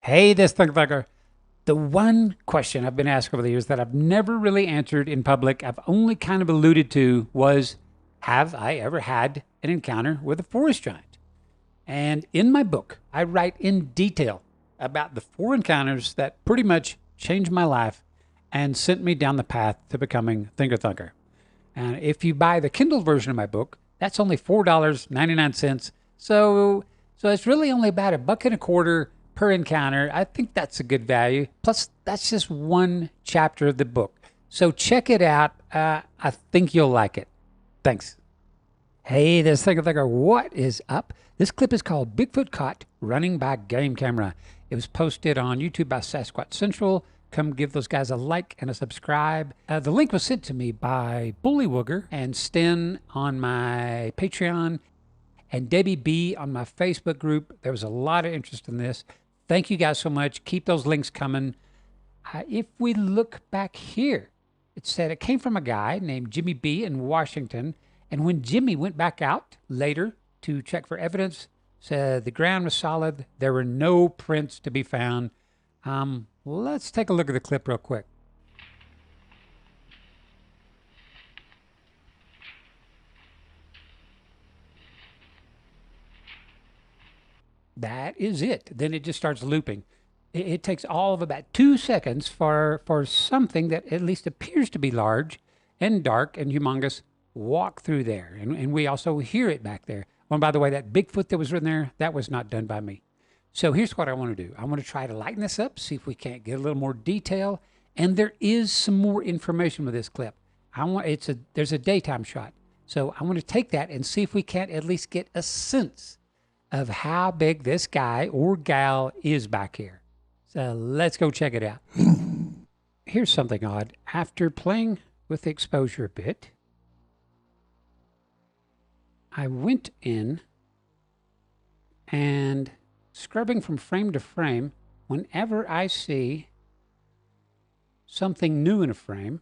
Hey, this ThinkerThunker. The one question I've been asked over the years that I've never really answered in public, I've only kind of alluded to, was have I ever had an encounter with a forest giant? And in my book, I write in detail about the 4 encounters that pretty much changed my life and sent me down the path to becoming ThinkerThunker. And if you buy the Kindle version of my book, that's only $4.99. So it's really only about $1.25 per encounter. I think that's a good value. Plus, that's just one chapter of the book. So check it out. I think you'll like it. Thanks. Hey, this ThinkerThunker, what is up? This clip is called Bigfoot Caught Running by Game Camera. It was posted on YouTube by Sasquatch Central. Come give those guys a like and a subscribe. The link was sent to me by Bullywugger and Sten on my Patreon and Debbie B on my Facebook group. There was a lot of interest in this. Thank you guys so much. Keep those links coming. If we look back here, it said it came from a guy named Jimmy B in Washington. And when Jimmy went back out later to check for evidence, said the ground was solid. There were no prints to be found. Let's take a look at the clip real quick. That is it. Then it just starts looping. It takes all of about 2 seconds for something that at least appears to be large and dark and humongous walk through there. And we also hear it back there. Oh, and by the way, that Bigfoot that was written there, that was not done by me. So here's what I want to do. I want to try to lighten this up, see if we can't get a little more detail. And there is some more information with this clip. There's a daytime shot. So I want to take that and see if we can't at least get a sense of how big this guy or gal is back here. So let's go check it out. Here's something odd. After playing with the exposure a bit, I went in and scrubbing from frame to frame, whenever I see something new in a frame,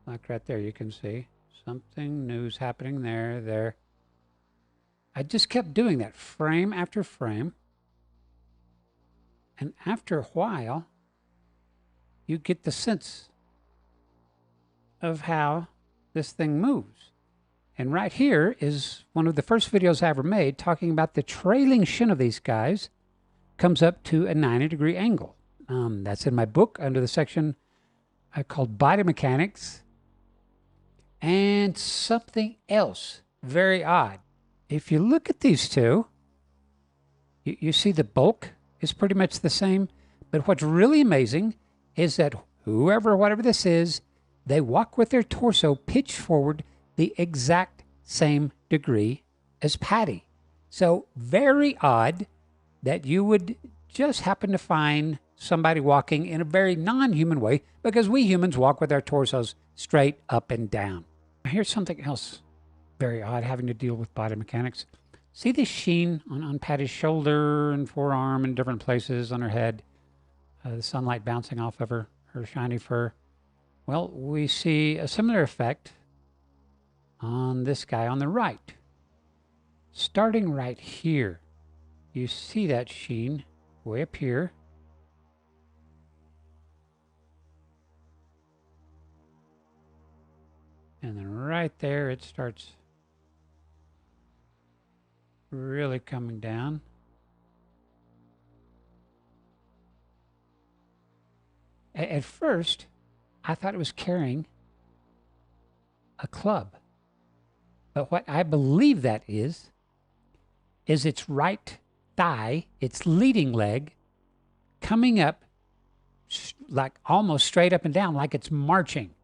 like right there, you can see something new is happening there. I just kept doing that frame after frame. And after a while, you get the sense of how this thing moves. And right here is one of the first videos I ever made talking about the trailing shin of these guys comes up to a 90-degree angle. That's in my book under the section called Body Mechanics. And something else very odd. If you look at these two, you see the bulk is pretty much the same. But what's really amazing is that whatever this is, they walk with their torso pitched forward the exact same degree as Patty. So very odd that you would just happen to find somebody walking in a very non-human way, because we humans walk with our torsos straight up and down. Here's something else very odd having to deal with body mechanics. See the sheen on Patty's shoulder and forearm and different places on her head, the sunlight bouncing off of her shiny fur. Well, we see a similar effect on this guy on the right. Starting right here, you see that sheen way up here. And then right there, it starts really coming down. At first, I thought it was carrying a club. But what I believe that is its right thigh, its leading leg, coming up like almost straight up and down, like it's marching,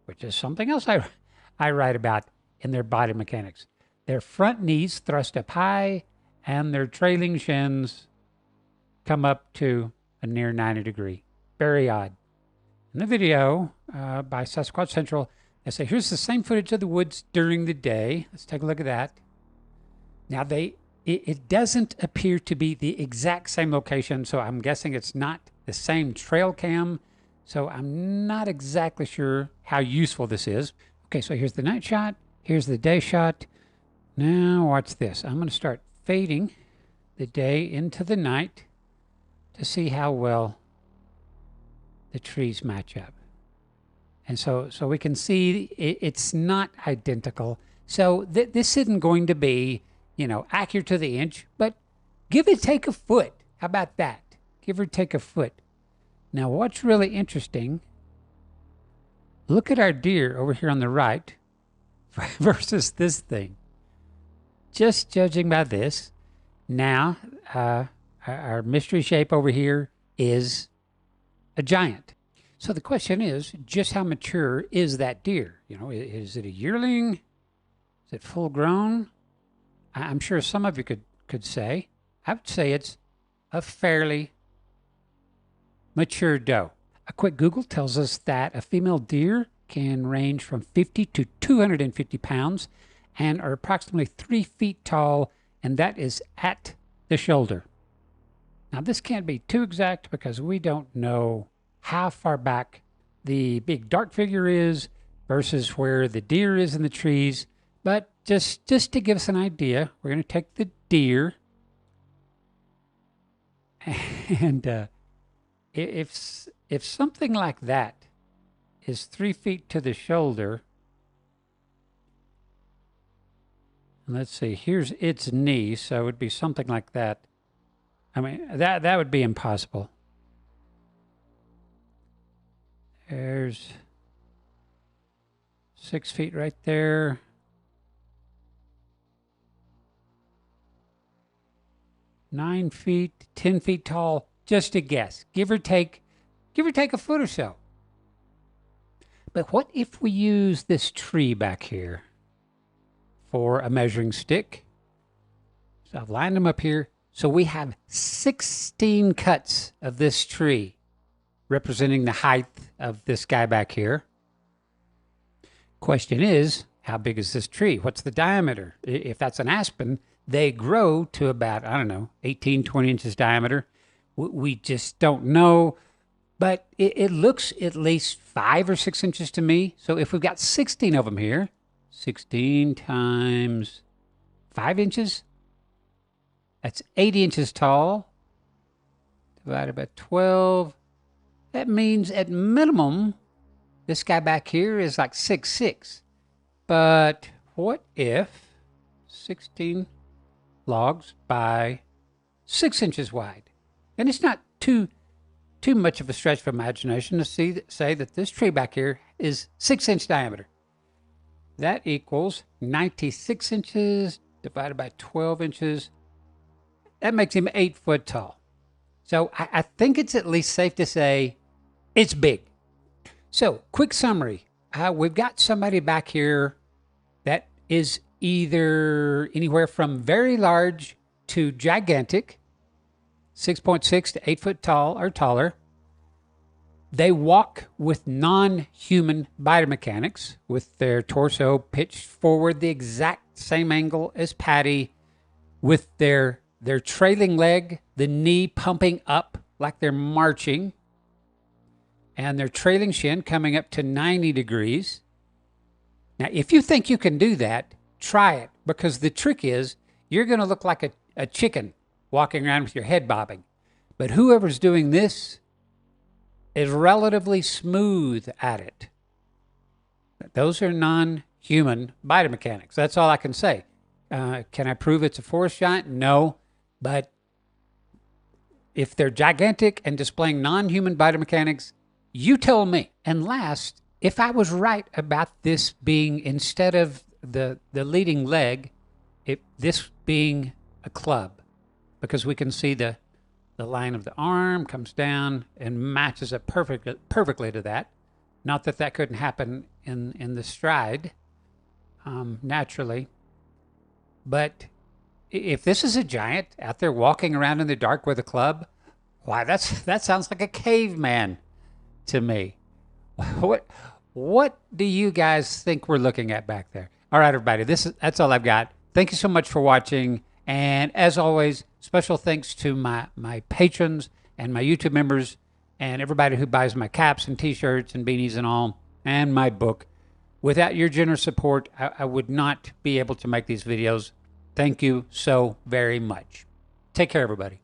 which is something else I write about in their body mechanics. Their front knees thrust up high and their trailing shins come up to a near 90 degree. Very odd. In the video by Sasquatch Central, I say, here's the same footage of the woods during the day. Let's take a look at that. Now, it doesn't appear to be the exact same location, so I'm guessing it's not the same Trailcam. So I'm not exactly sure how useful this is. Okay, so here's the night shot. Here's the day shot. Now watch this. I'm going to start fading the day into the night to see how well the trees match up. And so we can see it's not identical. So this isn't going to be, accurate to the inch, but give or take a foot. How about that? Give or take a foot. Now, what's really interesting, look at our deer over here on the right versus this thing. Just judging by this, now our mystery shape over here is a giant. So the question is, just how mature is that deer? Is it a yearling? Is it full grown? I'm sure some of you could say. I would say it's a fairly mature doe. A quick Google tells us that a female deer can range from 50 to 250 pounds and are approximately 3 feet tall, and that is at the shoulder. Now, this can't be too exact because we don't know how far back the big dark figure is versus where the deer is in the trees. But just to give us an idea, we're going to take the deer, and if something like that is 3 feet to the shoulder, let's see, here's its knee, so it would be something like that. I mean, that would be impossible. There's 6 feet right there. 9 feet, 10 feet tall, just a guess. Give or take a foot or so. But what if we use this tree back here for a measuring stick? So I've lined them up here. So we have 16 cuts of this tree representing the height of this guy back here. Question is, how big is this tree? What's the diameter? If that's an aspen, they grow to about, 18, 20 inches diameter. We just don't know, but it looks at least 5 or 6 inches to me. So if we've got 16 of them here, 16 times 5 inches, that's 80 inches tall, divided by 12. That means at minimum, this guy back here is like 6'6". But what if 16 logs by 6 inches wide? And it's not too much of a stretch of imagination to say that this tree back here is 6-inch diameter. That equals 96 inches divided by 12 inches. That makes him 8 foot tall. So I think it's at least safe to say it's big. So, quick summary. We've got somebody back here that is either anywhere from very large to gigantic, 6.6 to 8 foot tall or taller. They walk with non-human biomechanics, with their torso pitched forward the exact same angle as Patty, with their trailing leg, the knee pumping up like they're marching, and their trailing shin coming up to 90 degrees. Now, if you think you can do that, try it, because the trick is you're going to look like a chicken walking around with your head bobbing. But whoever's doing this is relatively smooth at it. Those are non-human biomechanics. That's all I can say. Can I prove it's a forest giant? No. But if they're gigantic and displaying non-human biomechanics, you tell me. And last, if I was right about this being, instead of the leading leg, this being a club, because we can see the line of the arm comes down and matches up perfectly to that. Not that that couldn't happen in the stride naturally. But if this is a giant out there walking around in the dark with a club, why, that sounds like a caveman to me. What do you guys think we're looking at back there? All right, everybody, that's all I've got. Thank you so much for watching. And as always, special thanks to my patrons and my YouTube members and everybody who buys my caps and t-shirts and beanies and all, and my book. Without your generous support, I would not be able to make these videos. Thank you so very much. Take care, everybody.